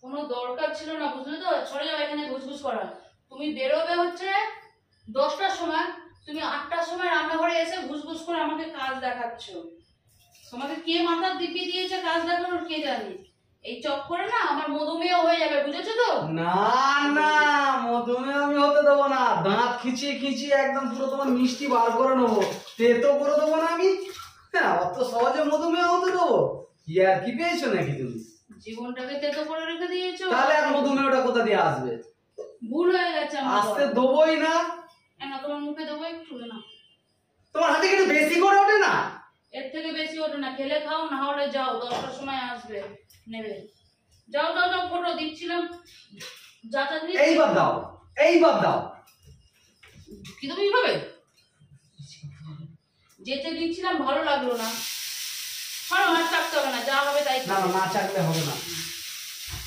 কোনো দরকার ছিল না, বুঝলে তো? সরে যাও এখানে ঘুষঘুষ করা। তুমি বেরোবে হচ্ছে 10টার সময়, তুমি 8টার সময় রান্নাঘরে এসে ঘুষঘুষ করে আমাকে কাজ দেখাচ্ছ। তোমাকে কে মাথা দিব্যি দিয়েছে কাজ দেখানোর কে জানে। এই চক্করে না আমার মধুমেহ হয়ে যাবে, বুঝেছো তো? না না, মধুমেহ আমি হতে দেবো না। দাঁত খিচিয়ে খিচিয়ে একদম পুরো তোমার মিষ্টি বার করে নেবো, তেতো করে দেবো না আমি। হ্যাঁ, অত সহজে মধুমেহ হতে দেবো? কি আর কি পেয়েছো নাকি তুমি? জীবনটাকে তেতো করে রেখে দিয়েছো। তাহলে আর মধুমেহটা কোথা দিয়ে আসবে? ভুল হয়ে গেছে আমার। আসতে দেবোই না। না, তোমার মুখে দেবো একটু না। তোমার হাতে একটু বেশি করে ওঠে না? এর থেকে বেশি ওঠে না। খেলে খাও, না হলে যাও, 10টার সময় আসবে নেবে। যাও যাও যাও, ফটো দিচ্ছিলাম। যাতা দিই। এইবার দাও, এইবার দাও। কি তুমি এইভাবে যেতে দিচ্ছিলাম, ভালো লাগলো না। ছাড়ো, আর চাকতে হবে না, যা হবে তাই। না না, না চাকলে হবে না।